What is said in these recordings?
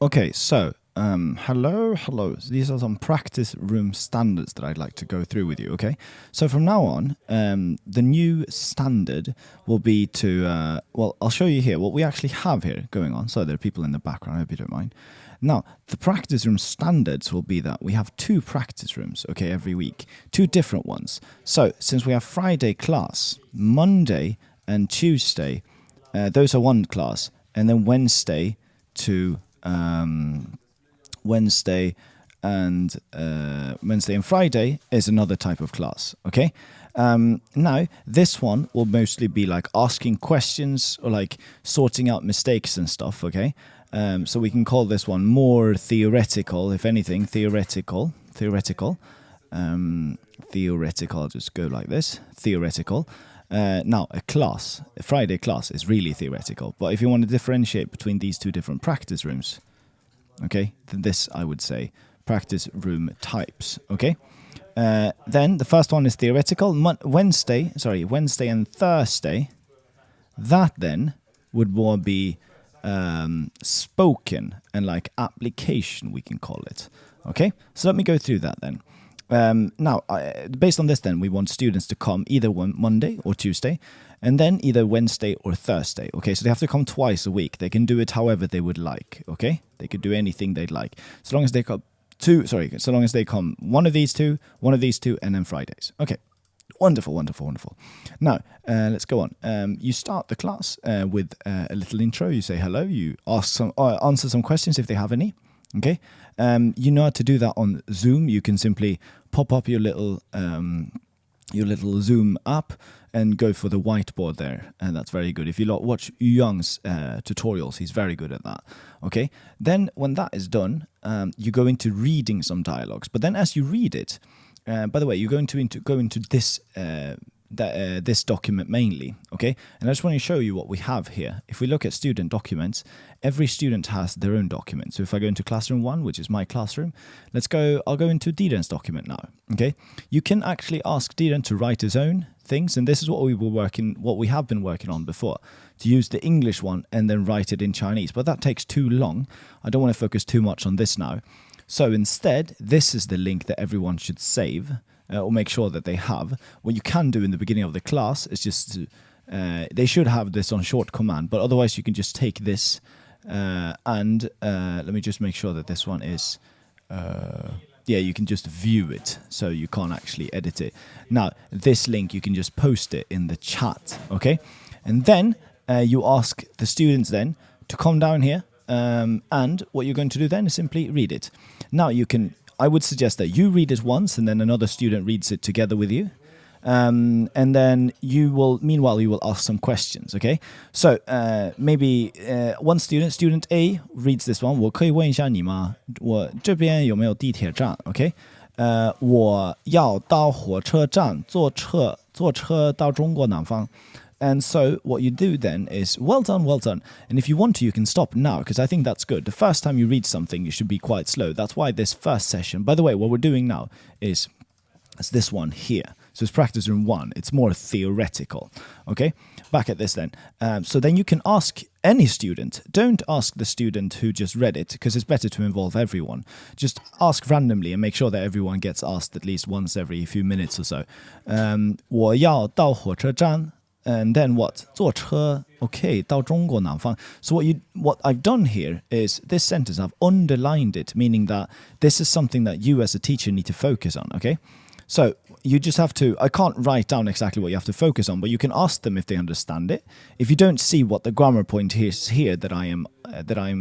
Okay, so hello. These are some practice room standards that I'd like to go through with you. Okay, so from now on, the new standard will be to well, I'll show you here what we actually have here going on. So there are people in the background. I hope you don't mind. Now, the practice room standards will be that we have 2 practice rooms, okay, every week, 2 different ones. So since we have Friday class, Monday and Tuesday, those are one class, and then Wednesday to Wednesday and Friday is another type of class. Okay. Now this one will mostly be like asking questions or like sorting out mistakes and stuff. Okay. So we can call this one more theoretical, if anything, theoretical. I'll just go like this. Theoretical. Now, a Friday class is really theoretical. But if you want to differentiate between these 2 different practice rooms, okay, then this I would say practice room types. Okay, then the first one is theoretical. Wednesday and Thursday. That then would more be spoken and like application, we can call it. Okay, so let me go through that then. Now, based on this then, we want students to come either Monday or Tuesday, and then either Wednesday or Thursday. Okay, so they have to come twice a week. They can do it however they would like. Okay, they could do anything they'd like, so long as they come so long as they come one of these two, and then Fridays. Okay. Wonderful. Now, let's go on. You start the class with a little intro. You say hello. You answer some questions if they have any. Okay. You know how to do that on Zoom. You can simply pop up your little Zoom app and go for the whiteboard there, and that's very good. If you watch Yu Young's tutorials, he's very good at that. Okay. Then when that is done, you go into reading some dialogues. But then as you read it, by the way, you're going to go into this this document mainly, okay? And I just want to show you what we have here. If we look at student documents, every student has their own document. So if I go into classroom 1, which is my classroom, I'll go into Diren's document now, okay? You can actually ask Diren to write his own things, and this is what we have been working on before, to use the English one and then write it in Chinese. But that takes too long. I don't want to focus too much on this now. So instead, this is the link that everyone should save or make sure that they have. What you can do in the beginning of the class is just they should have this on short command, but otherwise you can just take this and let me just make sure that this one is you can just view it, so you can't actually edit it. Now, this link, you can just post it in the chat, okay? And then you ask the students then to come down here, and what you're going to do then is simply read it. Now, I would suggest that you read it once and then another student reads it together with you. And then meanwhile, you will ask some questions, okay? So maybe one student A reads this one. 我可以问一下你吗？我这边有没有地铁站 ？Okay? 我要到火车站，坐车到中国南方。And so what you do then is, well done. And if you want to, you can stop now, because I think that's good. The first time you read something, you should be quite slow. That's why this first session, by the way, what we're doing now is this one here. So it's practice room 1. It's more theoretical. Okay, back at this then. So then you can ask any student. Don't ask the student who just read it, because it's better to involve everyone. Just ask randomly and make sure that everyone gets asked at least once every few minutes or so. 我要到火车站. And then what? 坐车, okay, 到中国南方. So what I've done here is this sentence, I've underlined it, meaning that this is something that you as a teacher need to focus on, okay? So you just have to, I can't write down exactly what you have to focus on, but you can ask them if they understand it. If you don't see what the grammar point is here that I am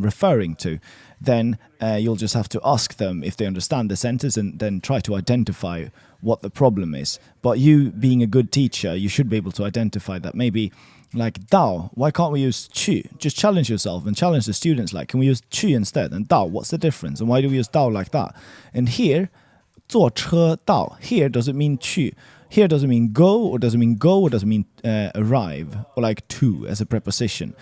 referring to, then you'll just have to ask them if they understand the sentence and then try to identify what the problem is. But you, being a good teacher, you should be able to identify that maybe like dao, why can't we use qu? Just challenge yourself and challenge the students, like, can we use qu instead? And dao, what's the difference? And why do we use dao like that? And here, 坐车到, here doesn't mean qu. Here doesn't mean go, or doesn't mean arrive, or like to as a preposition.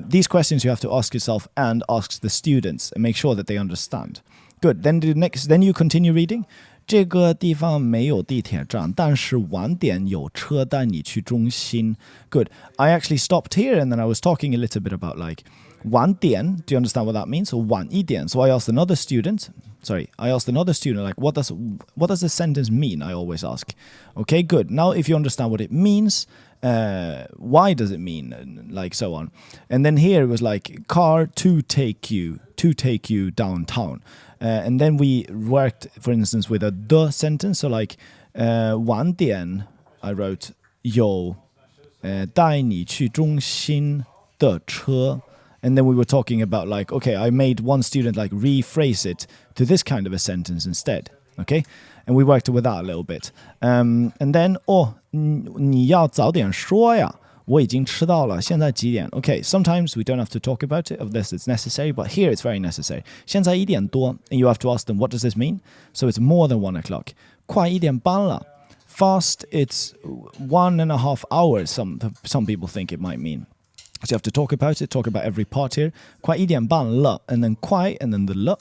These questions you have to ask yourself and ask the students and make sure that they understand. Good. Then you continue reading. 这个地方没有地铁站，但是晚点有车带你去中心. Good. I actually stopped here and then I was talking a little bit about like 晚点, do you understand what that means? Or 晚一点. So I asked another student, like, what does the sentence mean? I always ask. Okay, good. Now, if you understand what it means, why does it mean, like so on. And then here it was like, car to take you downtown. And then we worked, for instance, with a the sentence. So like, 晚点, I wrote, 有带你去中心的车. And then we were talking about like, okay, I made one student like rephrase it to this kind of a sentence instead. Okay? And we worked with that a little bit. And then, 你要早点说呀. 我已经吃到了，现在几点? Okay, sometimes we don't have to talk about it unless it's necessary, but here it's very necessary. 现在1点多, and you have to ask them, what does this mean? So it's more than 1 o'clock. 快1点半了. Fast, it's 1.5 hours, some people think it might mean. So you have to talk about every part here. 快1点半了, and then 快, and then the 了.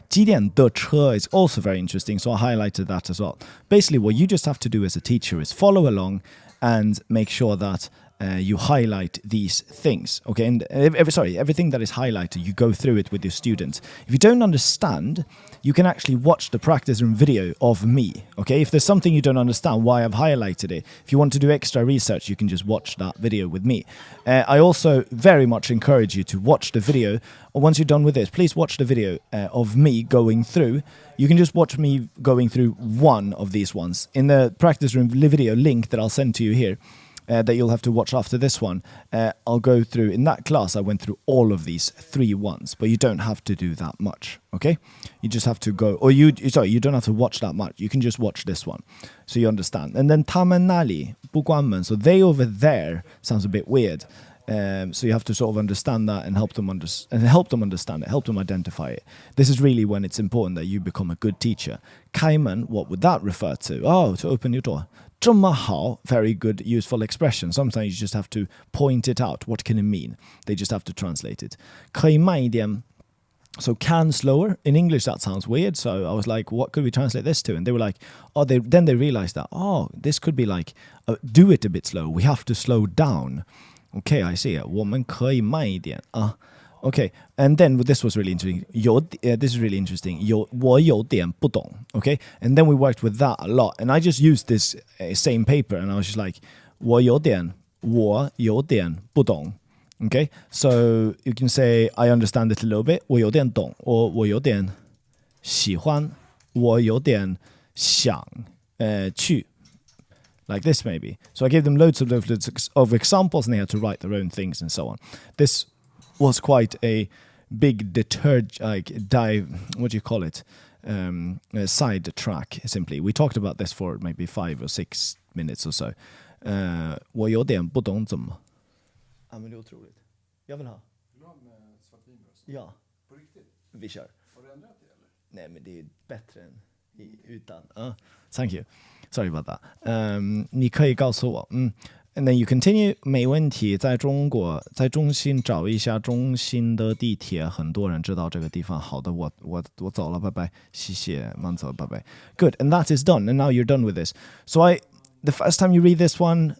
几点的车 is also very interesting, so I highlighted that as well. Basically, what you just have to do as a teacher is follow along and make sure that you highlight these things, okay? And everything that is highlighted, you go through it with your students. If you don't understand, you can actually watch the practice room video of me, okay? If there's something you don't understand, why I've highlighted it, if you want to do extra research, you can just watch that video with me. I also very much encourage you to watch the video. Once you're done with this, please watch the video of me going through. You can just watch me going through one of these ones. In the practice room video link that I'll send to you here, that you'll have to watch after this one, I'll go through, in that class I went through all of these 3 ones, but you don't have to do that much, okay? You just have to go, or you don't have to watch that much, you can just watch this one, so you understand. And then 他们那里不关门, so they over there sounds a bit weird, so you have to sort of understand that and help them understand it, help them identify it. This is really when it's important that you become a good teacher. 开门, what would that refer to? Oh, to open your door. 这么好, very good, useful expression. Sometimes you just have to point it out. What can it mean? They just have to translate it. 可以慢一点, so can slower. In English, that sounds weird. So I was like, what could we translate this to? And they were like, then they realized that, this could be like, do it a bit slow. We have to slow down. Okay, I see it. 我们可以慢一点. Okay, and then this was really interesting. This is really interesting. 我有点不懂. Okay, and then we worked with that a lot. And I just used this same paper, and I was just like, 我有点不懂. Okay, so you can say, I understand it a little bit. 我有点懂, or 我有点喜欢, 我有点想去. Like this maybe. So I gave them loads of examples, and they had to write their own things and so on. This was quite a big side track, simply. We talked about this for maybe 5 or 6 minutes or so. 我有点不懂怎么. Men det är otroligt. Jag vill ha. Vill du ha med svartvinbröst? Ja. På riktigt? Vi kör. Har du ändrat det eller? Nej, men det är bättre än utan. Thank you. Sorry about that. 你可以告诉我. And then you continue, 没问题，在中国，在中心找一下中心的地铁，很多人知道这个地方。好的，我走了，拜拜，谢谢，慢走，拜拜。Good, and that is done, and now you're done with this. So the first time you read this one,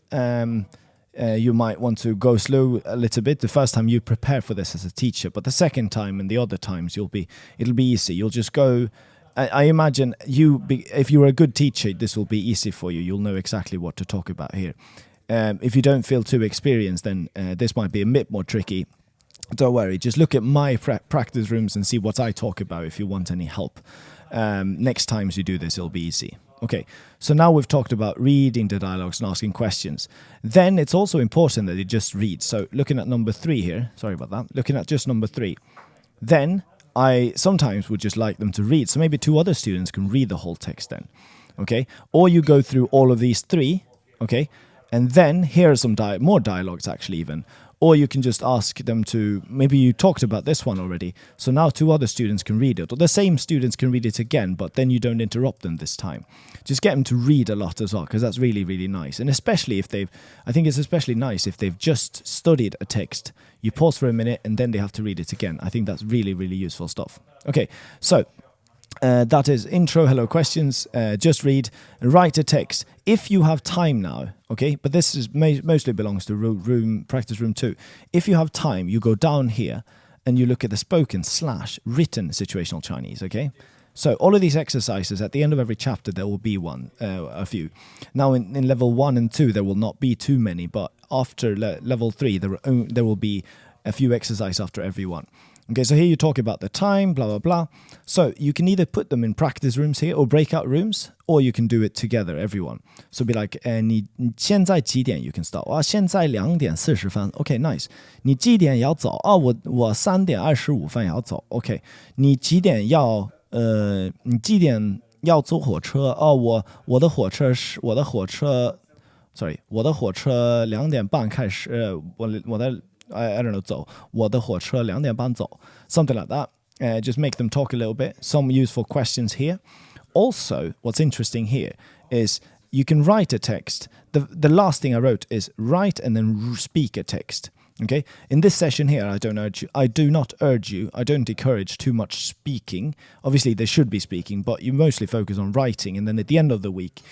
you might want to go slow a little bit. The first time you prepare for this as a teacher, but the second time and the other times it'll be easy. You'll just go. I imagine if you're a good teacher, this will be easy for you. You'll know exactly what to talk about here. If you don't feel too experienced, then this might be a bit more tricky. Don't worry, just look at my practice rooms and see what I talk about if you want any help. Next times you do this, it'll be easy. Okay, so now we've talked about reading the dialogues and asking questions. Then it's also important that you just read. So looking at number 3 here, sorry about that, looking at just number 3. Then I sometimes would just like them to read. So maybe 2 other students can read the whole text then. Okay, or you go through all of these 3, okay, and then here are some more dialogues actually even. Or you can just ask them to, maybe you talked about this one already, so now 2 other students can read it. Or the same students can read it again, but then you don't interrupt them this time. Just get them to read a lot as well, because that's really, really nice. And especially I think it's especially nice if they've just studied a text. You pause for a minute and then they have to read it again. I think that's really, really useful stuff. Okay, so that is intro, hello, questions. Just read and write a text if you have time now. Okay, but this is mostly belongs to practice room 2. If you have time, you go down here and you look at the spoken / written situational Chinese, okay? So all of these exercises, at the end of every chapter, there will be a few. Now, in level 1 and 2, there will not be too many, but after level 3, there will be a few exercises after every one. Okay, so here you talk about the time, blah, blah, blah. So you can either put them in practice rooms here or breakout rooms, or you can do it together, everyone. So be like, 你现在几点 you can start. 现在2点40分. Okay, nice. 你几点要走? 我3点25分要走. Okay. 你几点要坐火车? 我的火车 2点半开始. I don't know, 走. 我的火车2点半走. Something like that. Just make them talk a little bit. Some useful questions here. Also, what's interesting here is you can write a text. The last thing I wrote is write and then speak a text. Okay. In this session here, I do not urge you. I don't encourage too much speaking. Obviously, there should be speaking, but you mostly focus on writing. And then at the end of the week,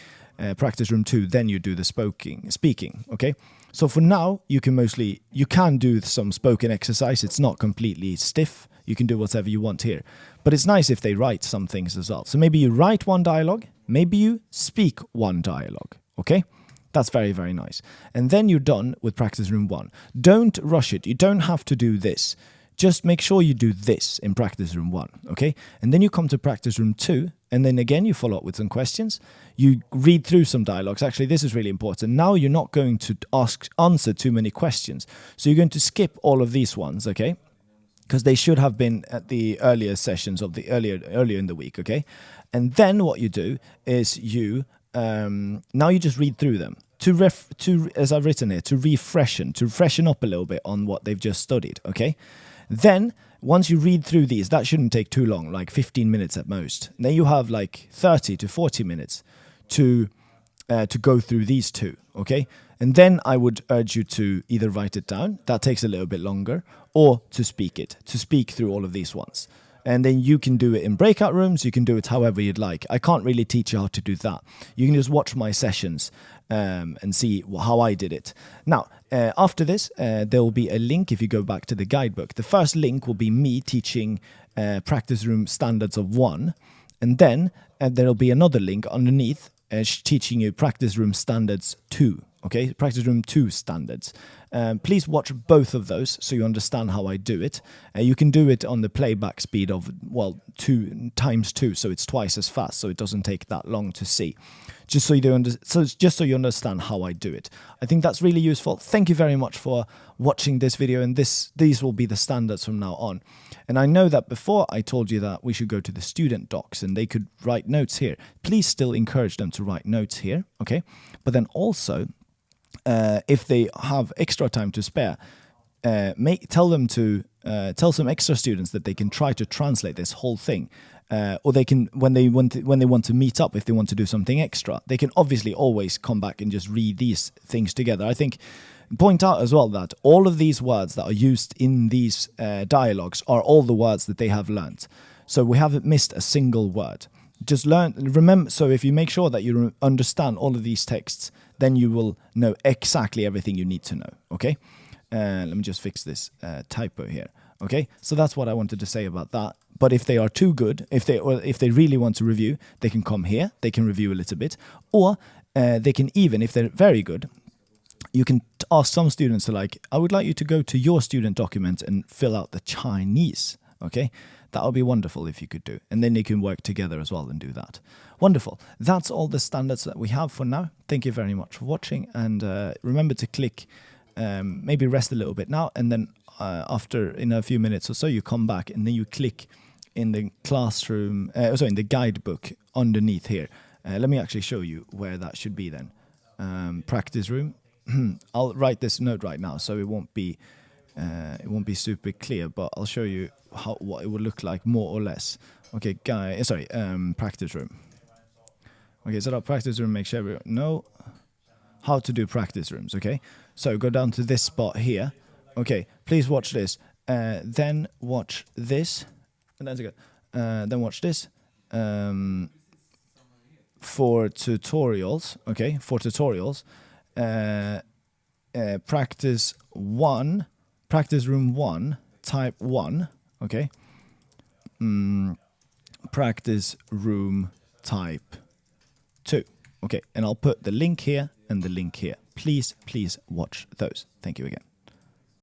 practice room 2, then you do the speaking. Okay. So for now, you can do some spoken exercise. It's not completely stiff. You can do whatever you want here. But it's nice if they write some things as well. So maybe you write one dialogue, maybe you speak one dialogue. Okay? That's very, very nice. And then you're done with practice room 1. Don't rush it. You don't have to do this. Just make sure you do this in practice room 1, okay? And then you come to practice room 2, and then again you follow up with some questions. You read through some dialogues. Actually, this is really important. Now you're not going to answer too many questions. So you're going to skip all of these ones, okay? Because they should have been at the earlier sessions of the earlier in the week, okay? And then what you do is now you just read through them. As I've written here, to freshen up a little bit on what they've just studied, okay? Then, once you read through these, that shouldn't take too long, like 15 minutes at most. Then you have like 30 to 40 minutes to go through these two, okay? And then I would urge you to either write it down, that takes a little bit longer, or to speak through all of these ones. And then you can do it in breakout rooms, you can do it however you'd like. I can't really teach you how to do that. You can just watch my sessions and see how I did it. Now, after this, there will be a link if you go back to the guidebook. The first link will be me teaching practice room standards of 1. And then there'll be another link underneath teaching you practice room standards 2. Okay, practice room 2 standards. Please watch both of those so you understand how I do it. You can do it on the playback speed of 2 times 2, so it's twice as fast, so it doesn't take that long to see. Just so you understand how I do it. I think that's really useful. Thank you very much for watching this video, and these will be the standards from now on. And I know that before I told you that we should go to the student docs and they could write notes here. Please still encourage them to write notes here, okay? But then also, if they have extra time to spare, tell some extra students that they can try to translate this whole thing, or they can when they want to meet up, if they want to do something extra, they can obviously always come back and just read these things together. I think point out as well that all of these words that are used in these dialogues are all the words that they have learned. So we haven't missed a single word. Just remember. So if you make sure that you understand all of these texts, then you will know exactly everything you need to know, okay? Let me just fix this typo here, okay? So that's what I wanted to say about that. But if they are too good, if they really want to review, they can come here, they can review a little bit, or they can even, if they're very good, you can ask some students to I would like you to go to your student document and fill out the Chinese, okay? That would be wonderful if you could do. And then you can work together as well and do that. Wonderful. That's all the standards that we have for now. Thank you very much for watching. And remember to click, maybe rest a little bit now. And then in a few minutes or so, you come back and then you click in the classroom, in the guidebook underneath here. Let me actually show you where that should be then. Practice room. I'll write this note right now so it won't be super clear, but I'll show you what it would look like more or less. Okay, practice room. Okay, set up practice room, make sure everyone know how to do practice rooms, okay? So go down to this spot here. Okay, please watch this. Then watch this. And then watch this. For tutorials, okay? For tutorials. Practice room 1 type 1, okay? Practice room type 2. Okay, and I'll put the link here and the link here. Please watch those. Thank you again.